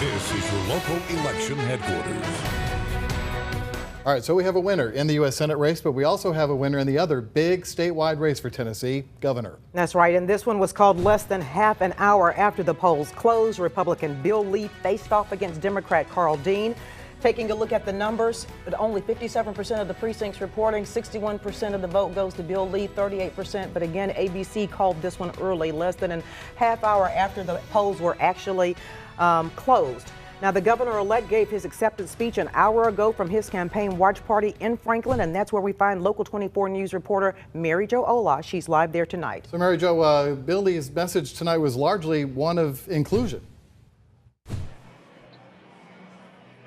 This is your local election headquarters. All right, so we have a winner in the U.S. Senate race, but we also have a winner in the other big statewide race for Tennessee, governor. That's right, and this one was called less than half an hour after the polls closed. Republican Bill Lee faced off against Democrat Carl Dean. Taking a look at the numbers, but only 57% of the precincts reporting, 61% of the vote goes to Bill Lee, 38%. But again, ABC called this one early, less than a half hour after the polls were actually closed. Now, the governor-elect gave his acceptance speech an hour ago from his campaign watch party in Franklin, and that's where we find Local 24 News reporter Mary Jo Ola. She's live there tonight. So, Mary Jo, Bill Lee's message tonight was largely one of inclusion.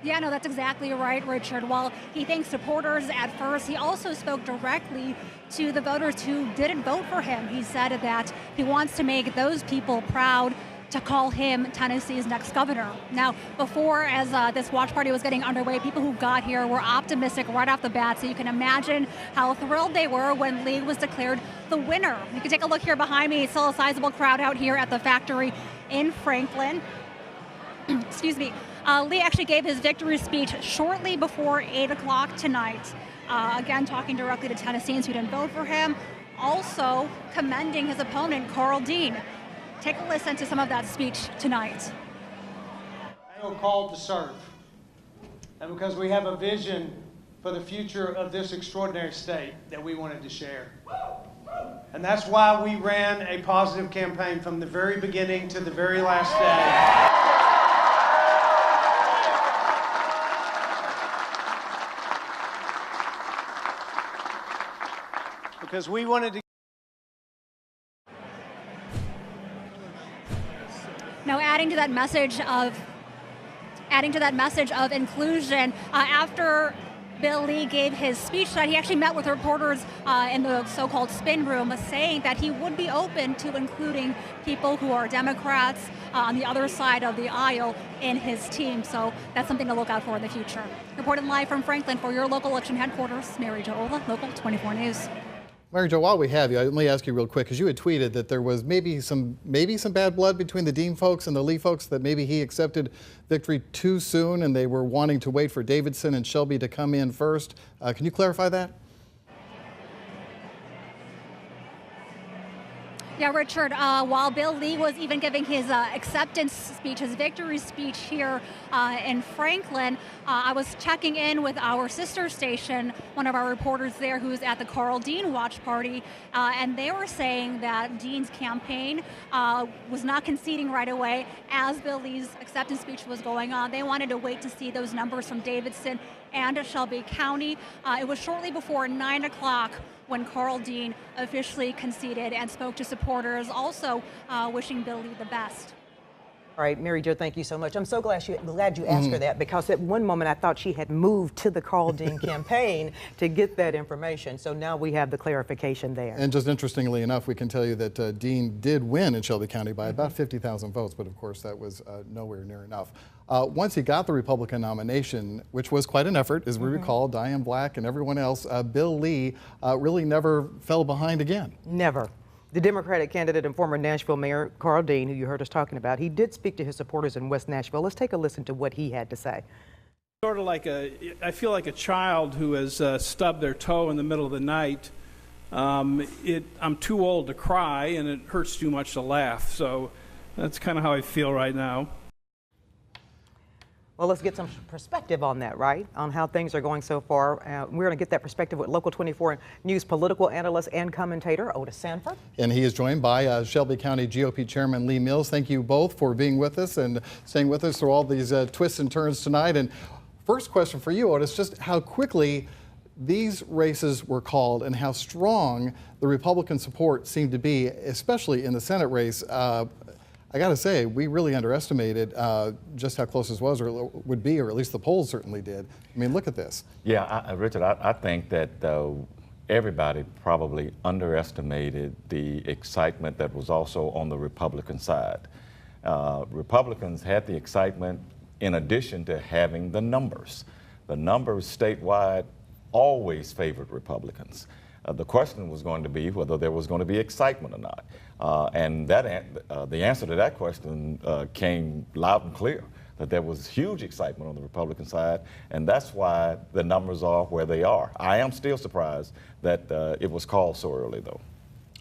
Yeah, no, that's exactly right, Richard. While he thanked supporters at first, he also spoke directly to the voters who didn't vote for him. He said that he wants to make those people proud to call him Tennessee's next governor. Now, before, as this watch party was getting underway, people who got here were optimistic right off the bat, so you can imagine how thrilled they were when Lee was declared the winner. You can take a look here behind me. Still a sizable crowd out here at the factory in Franklin. Excuse me. Lee actually gave his victory speech shortly before 8 o'clock tonight. Again, talking directly to Tennesseans who didn't vote for him, also commending his opponent, Carl Dean. Take a listen to some of that speech tonight. I feel called to serve, and because we have a vision for the future of this extraordinary state that we wanted to share. And that's why we ran a positive campaign from the very beginning to the very last day. Because we wanted to. Now, adding to that message of inclusion, after Bill Lee gave his speech tonight, he actually met with reporters in the so-called spin room, saying that he would be open to including people who are Democrats on the other side of the aisle in his team. So that's something to look out for in the future. Reporting live from Franklin for your local election headquarters, Mary Jo Ola, Local 24 News. Mary Jo, while we have you, let me ask you real quick, because you had tweeted that there was maybe some bad blood between the Dean folks and the Lee folks, that maybe he accepted victory too soon and they were wanting to wait for Davidson and Shelby to come in first. Can you clarify that? Yeah, Richard, while Bill Lee was even giving his acceptance speech, his victory speech here in Franklin, I was checking in with our sister station, one of our reporters there who's at the Carl Dean watch party, and they were saying that Dean's campaign was not conceding right away as Bill Lee's acceptance speech was going on. They wanted to wait to see those numbers from Davidson and Shelby County. It was shortly before 9 o'clock when Carl Dean officially conceded and spoke to supporters, also wishing Bill Lee the best. All right, Mary Jo, thank you so much. I'm so glad you asked her that, because at one moment I thought she had moved to the Carl Dean campaign to get that information. So now we have the clarification there. And just interestingly enough, we can tell you that Dean did win in Shelby County by about 50,000 votes, but of course that was nowhere near enough. Once he got the Republican nomination, which was quite an effort, as we recall, Diane Black and everyone else, Bill Lee really never fell behind again. Never. The Democratic candidate and former Nashville Mayor Carl Dean, who you heard us talking about, he did speak to his supporters in West Nashville. Let's take a listen to what he had to say. Sort of like I feel like a child who has stubbed their toe in the middle of the night. I'm too old to cry, and it hurts too much to laugh. So that's kind of how I feel right now. Well, let's get some perspective on that, right? On how things are going so far. We're going to get that perspective with Local 24 News political analyst and commentator Otis Sanford. And he is joined by Shelby County GOP Chairman Lee Mills. Thank you both for being with us and staying with us through all these twists and turns tonight. And first question for you, Otis, just how quickly these races were called and how strong the Republican support seemed to be, especially in the Senate race. I got to say, we really underestimated just how close this was or would be, or at least the polls certainly did. I mean, look at this. Yeah, Richard, I think that everybody probably underestimated the excitement that was also on the Republican side. Republicans had the excitement in addition to having the numbers. The numbers statewide always favored Republicans. The question was going to be whether there was going to be excitement or not. And the answer to that question came loud and clear. that there was huge excitement on the Republican side, and that's why the numbers are where they are. I am still surprised that it was called so early, though.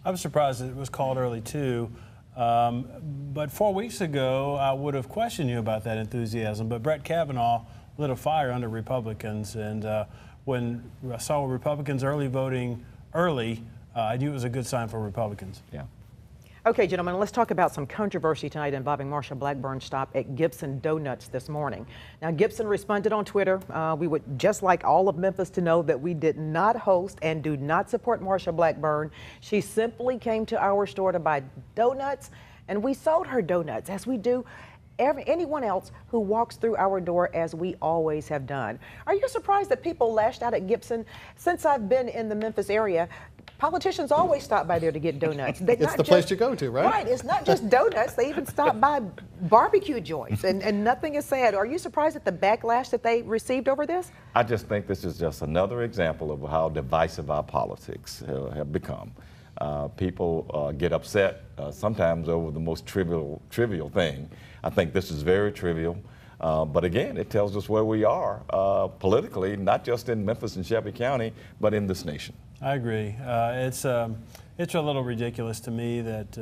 I was surprised that it was called early, too. But 4 weeks ago, I would have questioned you about that enthusiasm. But Brett Kavanaugh lit a fire under Republicans. And when I saw Republicans voting early, I knew it was a good sign for Republicans. Yeah. Okay, gentlemen, let's talk about some controversy tonight involving Marsha Blackburn's stop at Gibson Donuts this morning. Now, Gibson responded on Twitter. We would just like all of Memphis to know that we did not host and do not support Marsha Blackburn. She simply came to our store to buy donuts, and we sold her donuts, as we do anyone else who walks through our door, as we always have done. Are you surprised that people lashed out at Gibson? Since I've been in the Memphis area, politicians always stop by there to get donuts. It's the place you go to, right? Right. It's not just donuts. They even stop by barbecue joints, and nothing is said. Are you surprised at the backlash that they received over this? I just think this is just another example of how divisive our politics have become. People get upset sometimes over the most trivial thing. I think this is very trivial. But again, it tells us where we are politically, not just in Memphis and Shelby County, but in this nation. I agree. It's a little ridiculous to me that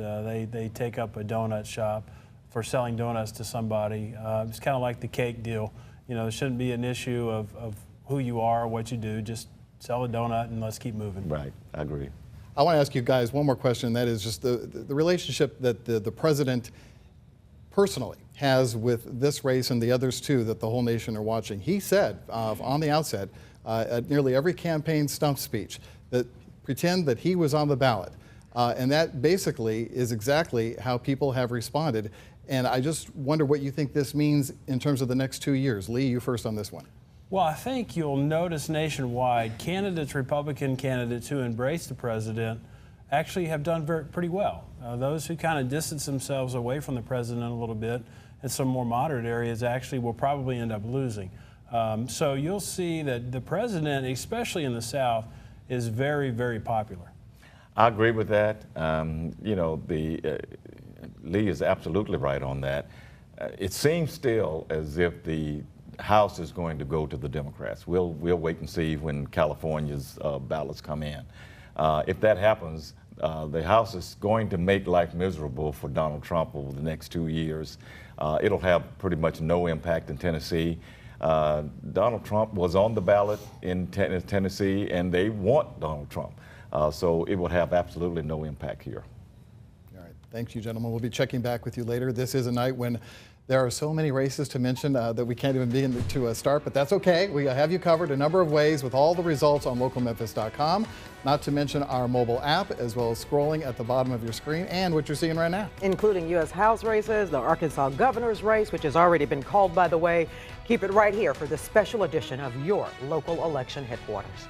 they take up a donut shop for selling donuts to somebody. It's kind of like the cake deal. You know, it shouldn't be an issue of who you are or what you do. Just sell a donut and let's keep moving. Right. I agree. I want to ask you guys one more question, and that is just the relationship that the president personally has with this race and the others too that the whole nation are watching. He said on the outset at nearly every campaign stump speech that pretend that he was on the ballot. And that basically is exactly how people have responded. And I just wonder what you think this means in terms of the next 2 years. Lee, you first on this one. Well, I think you'll notice nationwide candidates, Republican candidates who embrace the president actually have done pretty well. Those who kind of distance themselves away from the president a little bit in some more moderate areas actually will probably end up losing. So you'll see that the president, especially in the South, is very, very popular. I agree with that. You know, Lee is absolutely right on that. It seems still as if the House is going to go to the Democrats. We'll wait and see when California's ballots come in. If that happens, the House is going to make life miserable for Donald Trump over the next 2 years. It'll have pretty much no impact in Tennessee. Donald Trump was on the ballot in Tennessee, and they want Donald Trump. So it will have absolutely no impact here. All right. Thank you, gentlemen. We'll be checking back with you later. This is a night when there are so many races to mention that we can't even begin to start, but that's okay. We have you covered a number of ways with all the results on localmemphis.com, not to mention our mobile app, as well as scrolling at the bottom of your screen and what you're seeing right now. Including U.S. House races, the Arkansas governor's race, which has already been called, by the way. Keep it right here for this special edition of your local election headquarters.